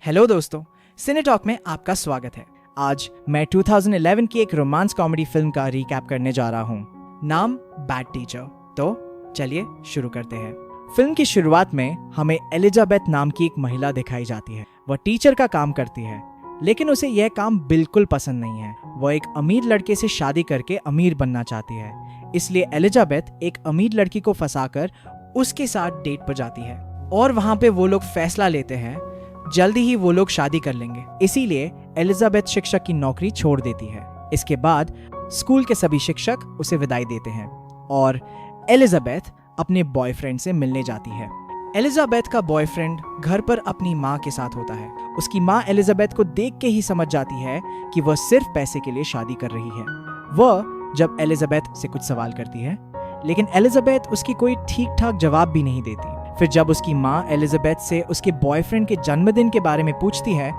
Hello दोस्तों, सिने talk में आपका स्वागत है। आज मैं 2011 की एक रोमांस कॉमेडी फिल्म का रिकैप करने जा रहा हूँ। नाम बैड टीचर। तो चलिए शुरू करते हैं। फिल्म की शुरुआत में हमें एलिजाबेथ नाम की एक महिला दिखाई जाती है। वह टीचर का काम करती है, लेकिन उसे यह काम बिल्कुल पसंद नहीं है। वह एक अमीर लड़के से शादी करके अमीर बनना चाहती है। इसलिए एलिजाबेथ एक अमीर लड़की को फंसाकर उसके साथ डेट पर जाती है और वहां पे वो लोग फैसला लेते हैं जल्दी ही वो लोग शादी कर लेंगे। इसीलिए एलिजाबेथ शिक्षक की नौकरी छोड़ देती है। इसके बाद स्कूल के सभी शिक्षक उसे विदाई देते हैं और एलिजाबेथ अपने बॉयफ्रेंड से मिलने जाती है। एलिजाबेथ का बॉयफ्रेंड घर पर अपनी माँ के साथ होता है। उसकी माँ एलिजाबेथ को देख के ही समझ जाती है कि वह सिर्फ पैसे के लिए शादी कर रही है। वह जब एलिजाबेथ से कुछ सवाल करती है, लेकिन एलिजाबेथ उसकी कोई ठीक ठाक जवाब भी नहीं देती। फिर जब उसकी माँ एलिजाबेथ से उसके बॉयफ्रेंड के जन्मदिन के बारे में पूछती है,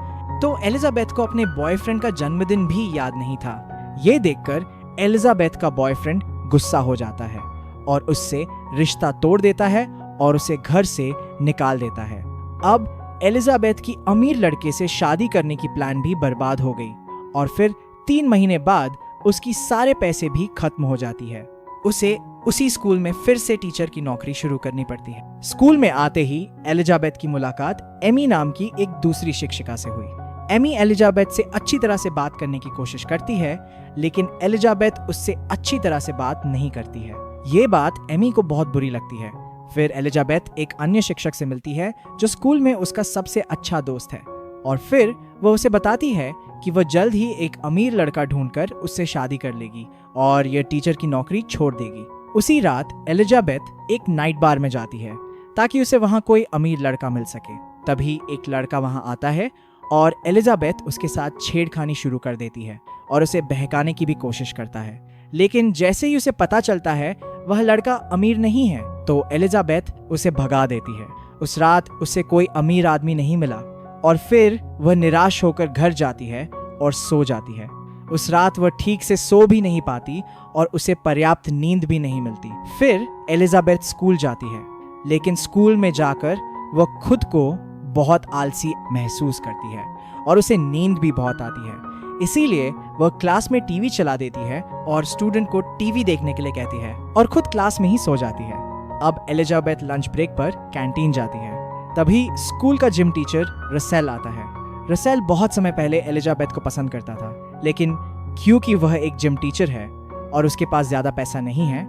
तो एलिजाबेथ को अपने बॉयफ्रेंड का जन्मदिन भी याद नहीं था। ये देखकर एलिजाबेथ का बॉयफ्रेंड गुस्सा हो जाता है और उससे रिश्ता तोड़ देता है और उसे घर से निकाल देता है। अब एलिजाबेथ की अमीर लड़के से शादी करने की प्लान भी बर्बाद हो गई और फिर 3 महीने बाद उसकी सारे पैसे भी खत्म हो जाती है। उसे उसी स्कूल में फिर से टीचर की नौकरी शुरू करनी पड़ती है। स्कूल में आते ही एलिजाबेथ की मुलाकात एमी नाम की एक दूसरी शिक्षिका से हुई। एमी एलिजाबेथ से अच्छी तरह से बात करने की कोशिश करती है, लेकिन एलिजाबेथ उससे अच्छी तरह से बात नहीं करती है। ये बात एमी को बहुत बुरी लगती है। फिर एलिजाबेथ एक अन्य शिक्षक से मिलती है जो स्कूल में उसका सबसे अच्छा दोस्त है और फिर वह उसे बताती है कि वह जल्द ही एक अमीर लड़का ढूंढकर उससे शादी कर लेगी और यह टीचर की नौकरी छोड़ देगी। उसी रात एलिजाबेथ एक नाइट बार में जाती है ताकि उसे वहां कोई अमीर लड़का मिल सके। तभी एक लड़का वहां आता है और एलिजाबेथ उसके साथ छेड़खानी शुरू कर देती है और उसे बहकाने की भी कोशिश करता है। लेकिन जैसे ही उसे पता चलता है वह लड़का अमीर नहीं है, तो एलिजाबेथ उसे भगा देती है। उस रात उसे कोई अमीर आदमी नहीं मिला और फिर वह निराश होकर घर जाती है और सो जाती है। उस रात वह ठीक से सो भी नहीं पाती और उसे पर्याप्त नींद भी नहीं मिलती। फिर एलिजाबेथ स्कूल जाती है, लेकिन स्कूल में जाकर वह खुद को बहुत आलसी महसूस करती है और उसे नींद भी बहुत आती है। इसीलिए वह क्लास में टीवी चला देती है और स्टूडेंट को टीवी देखने के लिए कहती है और खुद क्लास में ही सो जाती है। अब एलिजाबेथ लंच ब्रेक पर कैंटीन जाती है। तभी स्कूल का जिम टीचर रसेल आता है। रसेल बहुत समय पहले एलिजाबेथ को पसंद करता था, लेकिन क्योंकि वह एक जिम टीचर है और उसके पास ज्यादा पैसा नहीं है,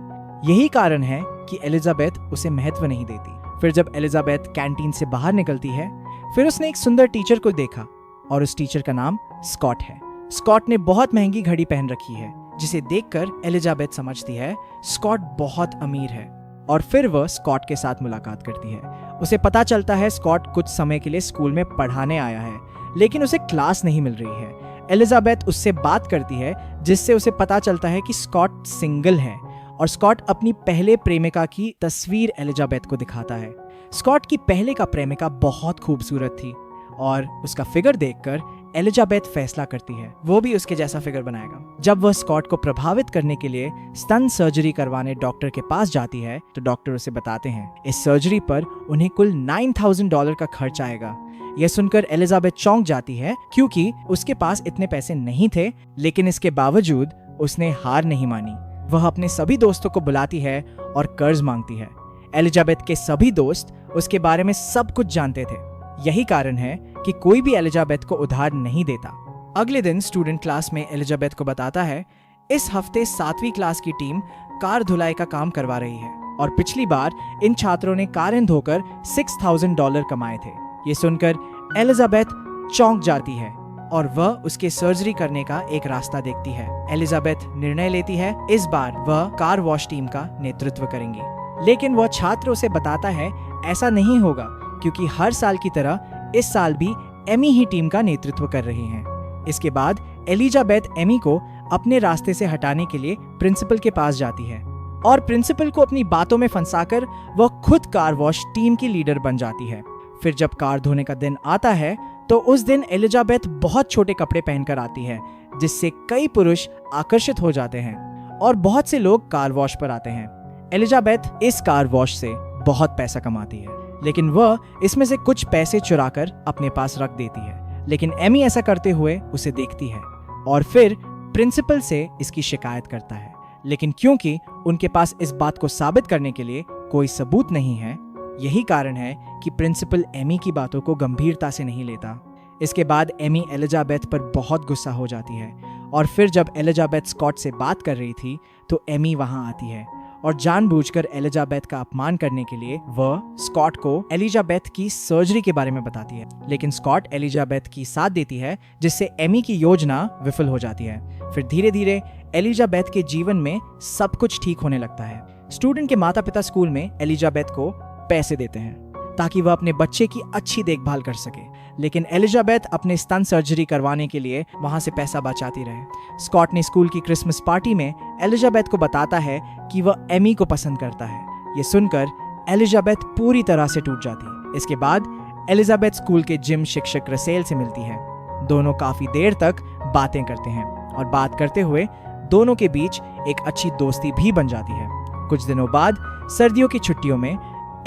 यही कारण है कि एलिजाबेथ उसे महत्व नहीं देती। फिर जब एलिजाबेथ कैंटीन से बाहर निकलती है, फिर उसने एक सुंदर टीचर को देखा और उस टीचर का नाम स्कॉट है। स्कॉट ने बहुत महंगी घड़ी पहन रखी है, जिसे देखकर एलिजाबेथ समझती है स्कॉट बहुत अमीर है और फिर वह स्कॉट के साथ मुलाकात करती है। उसे पता चलता है स्कॉट कुछ समय के लिए स्कूल में पढ़ाने आया है, लेकिन उसे क्लास नहीं मिल रही है। एलिजाबेथ उससे बात करती है, जिससे उसे पता चलता है कि स्कॉट सिंगल है और स्कॉट अपनी पहले प्रेमिका की तस्वीर एलिजाबेथ को दिखाता है। स्कॉट की पहले का प्रेमिका बहुत खूबसूरत थी और उसका फिगर देखकर एलिजाबेथ फैसला करती है वो भी उसके जैसा फिगर बनाएगा। जब वह स्कॉट को प्रभावित करने के लिए स्तन सर्जरी करवाने डॉक्टर के पास जाती है, तो डॉक्टर उसे बताते हैं इस सर्जरी पर उन्हें कुल $9,000 का खर्च आएगा। यह सुनकर एलिजाबेथ चौंक जाती है, क्योंकि उसके पास इतने पैसे नहीं थे, लेकिन इसके बावजूद उसने हार नहीं मानी। वह अपने सभी दोस्तों को बुलाती है और कर्ज मांगती है। एलिजाबेथ के सभी दोस्त उसके बारे में सब कुछ जानते थे। यही कारण है कि कोई भी एलिजाबेथ को उधार नहीं देता। अगले दिन स्टूडेंट क्लास में एलिजाबेथ को बताता है इस हफ्ते 7वीं क्लास की टीम कार धुलाई का काम करवा रही है और पिछली बार इन छात्रों ने कारें धोकर $6,000 कमाए थे। ये सुनकर एलिजाबेथ चौंक जाती है और वह उसके सर्जरी करने का एक रास्ता देखती है। एलिजाबेथ निर्णय लेती है इस बार वह कार वॉश टीम का नेतृत्व करेंगी, लेकिन वह छात्रों से बताता है ऐसा नहीं होगा, क्योंकि हर साल की तरह इस साल भी एमी ही टीम का नेतृत्व कर रही हैं। इसके बाद एलिजाबेथ एमी को अपने रास्ते से हटाने के लिए प्रिंसिपल के पास जाती है और प्रिंसिपल को अपनी बातों में फंसाकर वह खुद कार वॉश टीम की लीडर बन जाती है। फिर जब कार धोने का दिन आता है, तो उस दिन एलिजाबेथ बहुत छोटे कपड़े पहनकर आती है, जिससे कई पुरुष आकर्षित हो जाते हैं और बहुत से लोग कार वॉश पर आते हैं। एलिजाबेथ इस कार वॉश से बहुत पैसा कमाती है। लेकिन वह इसमें से कुछ पैसे चुराकर अपने पास रख देती है। लेकिन एमी ऐसा करते हुए उसे देखती है और फिर प्रिंसिपल से इसकी शिकायत करता है। लेकिन क्योंकि उनके पास इस बात को साबित करने के लिए कोई सबूत नहीं है, यही कारण है कि प्रिंसिपल एमी की बातों को गंभीरता से नहीं लेता। इसके बाद एमी एलिजाबेथ पर बहुत गुस्सा हो जाती है और फिर जब एलिजाबेथ स्कॉट से बात कर रही थी तो एमी वहां आती है और जानबूझकर एलिजाबेथ का अपमान करने के लिए वह स्कॉट को एलिजाबेथ की सर्जरी के बारे में बताती है। लेकिन स्कॉट एलिजाबेथ की साथ देती है, जिससे एमी की योजना विफल हो जाती है। फिर धीरे धीरे एलिजाबेथ के जीवन में सब कुछ ठीक होने लगता है। स्टूडेंट के माता पिता स्कूल में एलिजाबेथ को पैसे देते हैं ताकि वह अपने बच्चे की अच्छी देखभाल कर सके। लेकिन एलिजाबेथ अपने स्तन सर्जरी करवाने के लिए वहां से पैसा बचाती रहे। स्कॉट ने स्कूल की क्रिसमस पार्टी में एलिजाबेथ को बताता है कि वह एमी को पसंद करता है। ये सुनकर एलिजाबेथ पूरी तरह से टूट जाती। इसके बाद एलिजाबेथ स्कूल के जिम शिक्षक रसेल से मिलती है। दोनों काफी देर तक बातें करते हैं और बात करते हुए दोनों के बीच एक अच्छी दोस्ती भी बन जाती है। कुछ दिनों बाद सर्दियों की छुट्टियों में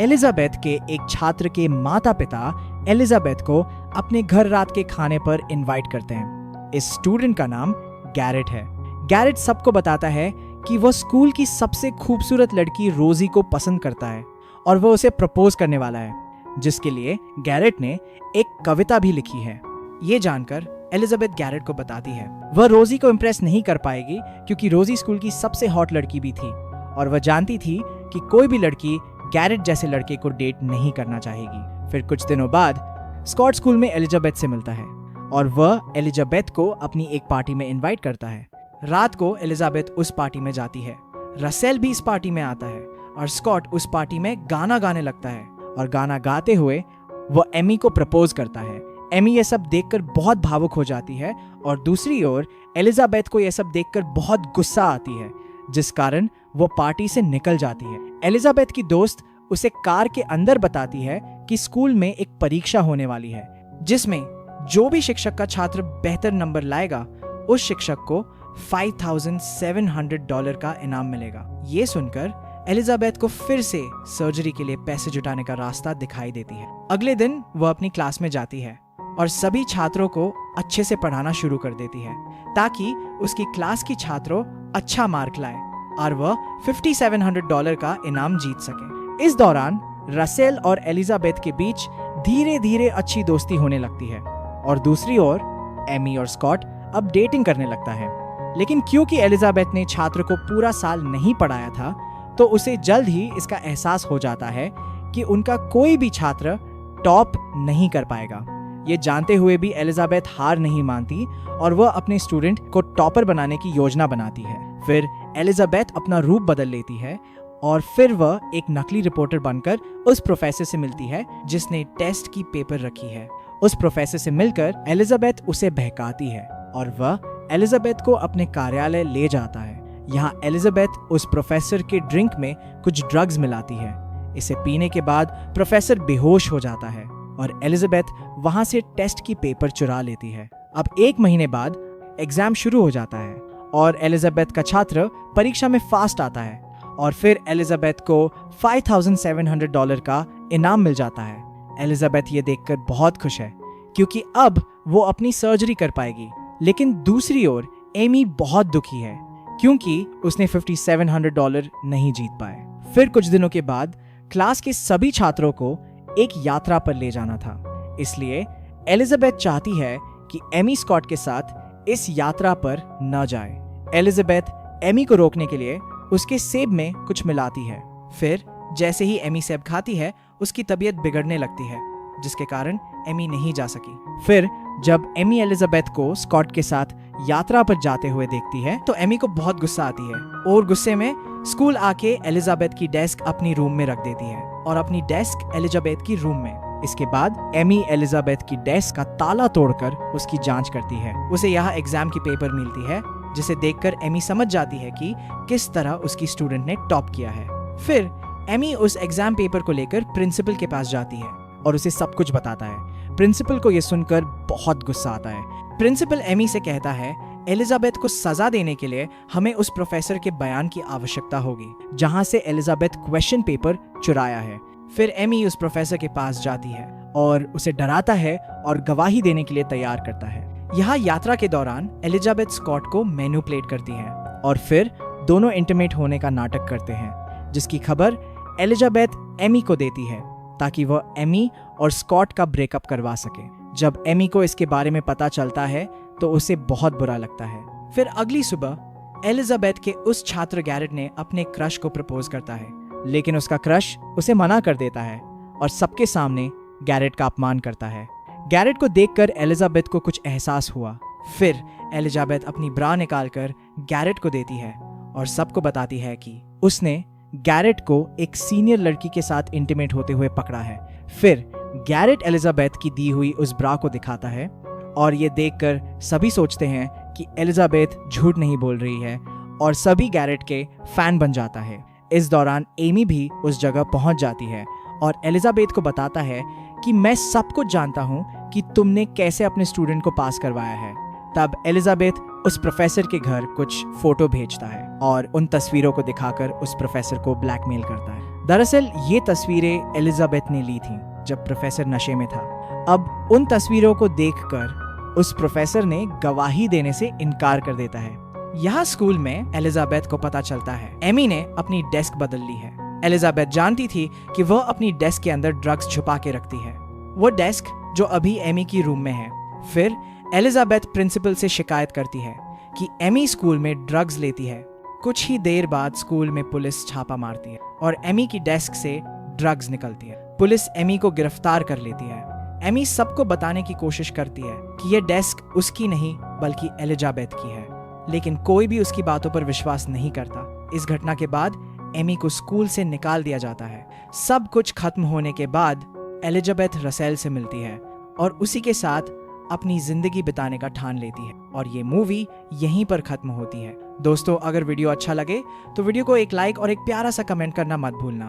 एलिजाबेथ के एक छात्र के माता पिता एलिजाबेथ को अपने घर रात के खाने पर इनवाइट करते हैं। इस स्टूडेंट का नाम गैरेट है। गैरेट सबको बताता है कि वह स्कूल की सबसे खूबसूरत लड़की रोजी को पसंद करता है और वह उसे प्रपोज करने वाला है, जिसके लिए गैरेट ने एक कविता भी लिखी है। ये जानकर एलिजाबेथ गैरेट को बताती है वह रोजी को इम्प्रेस नहीं कर पाएगी क्योंकि रोजी स्कूल की सबसे हॉट लड़की भी थी और वह जानती थी कि कोई भी लड़की गैरेट जैसे लड़के को डेट नहीं करना चाहेगी। फिर कुछ दिनों बाद स्कॉट स्कूल में एलिजाबेथ से मिलता है और वह एलिजाबेथ को अपनी एक पार्टी में इनवाइट करता है। रात को एलिजाबेथ उस पार्टी में जाती है। रसेल भी इस पार्टी में आता है और स्कॉट उस पार्टी में गाना गाने लगता है और गाना गाते हुए वह एमी को प्रपोज करता है। एमी ये सब देखकर बहुत भावुक हो जाती है और दूसरी ओर एलिजाबेथ को यह सब देखकर बहुत गुस्सा आती है, जिस कारण वो पार्टी से निकल जाती है। एलिजाबेथ की दोस्त उसे कार के अंदर बताती है कि स्कूल में एक परीक्षा होने वाली है, जिसमें जो भी शिक्षक का छात्र बेहतर नंबर लाएगा उस शिक्षक को $5,700 का इनाम मिलेगा। ये सुनकर एलिजाबेथ को फिर से सर्जरी के लिए पैसे जुटाने का रास्ता दिखाई देती है। अगले दिन वह अपनी क्लास में जाती है और सभी छात्रों को अच्छे से पढ़ाना शुरू कर देती है ताकि उसकी क्लास की छात्रों अच्छा मार्क लाए और वह $5,700 का इनाम जीत सके। इस दौरान रसेल और एलिजाबेथ के बीच धीरे धीरे अच्छी दोस्ती होने लगती है और दूसरी ओर एमी और स्कॉट अब डेटिंग करने लगता है। लेकिन क्योंकि एलिजाबेथ ने छात्र को पूरा साल नहीं पढ़ाया था तो उसे जल्द ही इसका एहसास हो जाता है कि उनका कोई भी छात्र टॉप नहीं कर पाएगा। ये जानते हुए भी एलिजाबेथ हार नहीं मानती और वह अपने स्टूडेंट को टॉपर बनाने की योजना बनाती है। फिर एलिजाबेथ अपना रूप बदल लेती है और फिर वह एक नकली रिपोर्टर बनकर उस प्रोफेसर से मिलती है जिसने टेस्ट की पेपर रखी है। उस प्रोफेसर से मिलकर एलिजाबेथ उसे बहकाती है और वह एलिजाबेथ को अपने कार्यालय ले जाता है। यहाँ एलिजाबेथ उस प्रोफेसर के ड्रिंक में कुछ ड्रग्स मिलाती है। इसे पीने के बाद प्रोफेसर बेहोश हो जाता है और एलिजाबेथ वहां से टेस्ट की पेपर चुरा लेती है। अब 1 महीने बाद एग्जाम शुरू हो जाता है और एलिजाबेथ का छात्र परीक्षा में फास्ट आता है और फिर एलिजाबेथ को $5,700 का इनाम मिल जाता है। एलिजाबेथ ये देखकर बहुत खुश है क्योंकि अब वो अपनी सर्जरी कर पाएगी। लेकिन दूसरी ओर एमी बहुत दुखी है क्योंकि उसने $5,700 नहीं जीत पाए। फिर कुछ दिनों के बाद क्लास के सभी छात्रों को एक यात्रा पर ले जाना था, इसलिए एलिजाबेथ चाहती है कि एमी स्कॉट के साथ इस यात्रा पर न जाए। एलिजाबेथ एमी को रोकने के लिए उसके सेब में कुछ मिलाती है। फिर जैसे ही एमी सेब खाती है उसकी तबीयत बिगड़ने लगती है, जिसके कारण एमी नहीं जा सकी। फिर जब एमी एलिजाबेथ को स्कॉट के साथ यात्रा पर जाते हुए देखती है तो एमी को बहुत गुस्सा आती है और गुस्से में स्कूल आके एलिजाबेथ की डेस्क अपनी रूम में रख देती है और अपनी डेस्क एलिजाबेथ की रूम में। इसके बाद एमी एलिजाबेथ की डेस्क का ताला तोड़कर उसकी जांच करती है। उसे यहाँ एग्जाम की पेपर मिलती है जिसे देखकर एमी समझ जाती है कि किस तरह उसकी स्टूडेंट ने टॉप किया है। फिर एमी उस एग्जाम पेपर को लेकर प्रिंसिपल के पास जाती है और उसे सब कुछ बताता है। प्रिंसिपल को यह सुनकर बहुत गुस्सा आता है। प्रिंसिपल एमी से कहता है एलिजाबेथ को सजा देने के लिए हमें उस प्रोफेसर के बयान की आवश्यकता होगी जहां से एलिजाबेथ क्वेश्चन पेपर चुराया है। फिर एमी उस प्रोफेसर के पास जाती है और उसे डराता है और गवाही देने के लिए तैयार करता है। यहाँ यात्रा के दौरान एलिजाबेथ स्कॉट को मैनिपुलेट करती है और फिर दोनों इंटीमेट होने का नाटक करते हैं, जिसकी खबर एलिजाबेथ एमी को देती है ताकि वह एमी और स्कॉट का ब्रेकअप करवा सके। जब एमी को इसके बारे में पता चलता है तो उसे बहुत बुरा लगता है। फिर अगली सुबह एलिजाबेथ के उस छात्र गैरेट ने अपने क्रश को प्रपोज करता है, लेकिन उसका क्रश उसे मना कर देता है और सबके सामने गैरेट का अपमान करता है। गैरेट को देखकर एलिजाबेथ को कुछ एहसास हुआ। फिर एलिजाबेथ अपनी ब्रा निकालकर गैरेट को देती है और सबको बताती है कि उसने गैरेट को एक सीनियर लड़की के साथ इंटीमेट होते हुए पकड़ा है। फिर गैरेट एलिजाबेथ की दी हुई उस ब्रा को दिखाता है और ये देखकर सभी सोचते हैं कि एलिजाबेथ झूठ नहीं बोल रही है और सभी गैरेट के फैन बन जाता है। इस दौरान एमी भी उस जगह पहुंच जाती है और एलिजाबेथ को बताता है कि मैं सब कुछ जानता हूं कि तुमने कैसे अपने स्टूडेंट को पास करवाया है। तब एलिजाबेथ उस प्रोफेसर के घर कुछ फोटो भेजता है और उन तस्वीरों को दिखाकर उस प्रोफेसर को ब्लैकमेल करता है। दरअसल ये तस्वीरें एलिजाबेथ ने ली थीं जब प्रोफेसर नशे में था। अब उन तस्वीरों को देखकर उस प्रोफेसर ने गवाही देने से इनकार कर देता है। यहाँ स्कूल में एलिजाबेथ को पता चलता है एमी ने अपनी डेस्क बदल ली है। एलिजाबेथ जानती थी कि वह अपनी डेस्क के अंदर ड्रग्स छुपा के रखती है, वो डेस्क जो अभी एमी की रूम में है। फिर एलिजाबेथ प्रिंसिपल से शिकायत करती है कि एमी स्कूल में ड्रग्स लेती है। कुछ ही देर बाद स्कूल में पुलिस छापा मारती है और एमी की डेस्क से ड्रग्स निकलती है। पुलिस एमी को गिरफ्तार कर लेती है। एमी सबको बताने की कोशिश करती है कि यह डेस्क उसकी नहीं बल्कि एलिजाबेथ की है, लेकिन कोई भी उसकी बातों पर विश्वास नहीं करता। इस घटना के बाद एमी को स्कूल से निकाल दिया जाता है। सब कुछ खत्म होने के बाद एलिजाबेथ रसेल से मिलती है और उसी के साथ अपनी जिंदगी बिताने का ठान लेती है और ये मूवी यहीं पर खत्म होती है। दोस्तों, अगर वीडियो अच्छा लगे तो वीडियो को एक लाइक और एक प्यारा सा कमेंट करना मत भूलना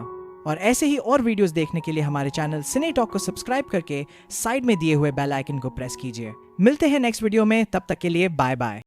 और ऐसे ही और वीडियोस देखने के लिए हमारे चैनल सिने टॉक को सब्सक्राइब करके साइड में दिए हुए बेल आइकन को प्रेस कीजिए। मिलते हैं नेक्स्ट वीडियो में, तब तक के लिए बाय बाय।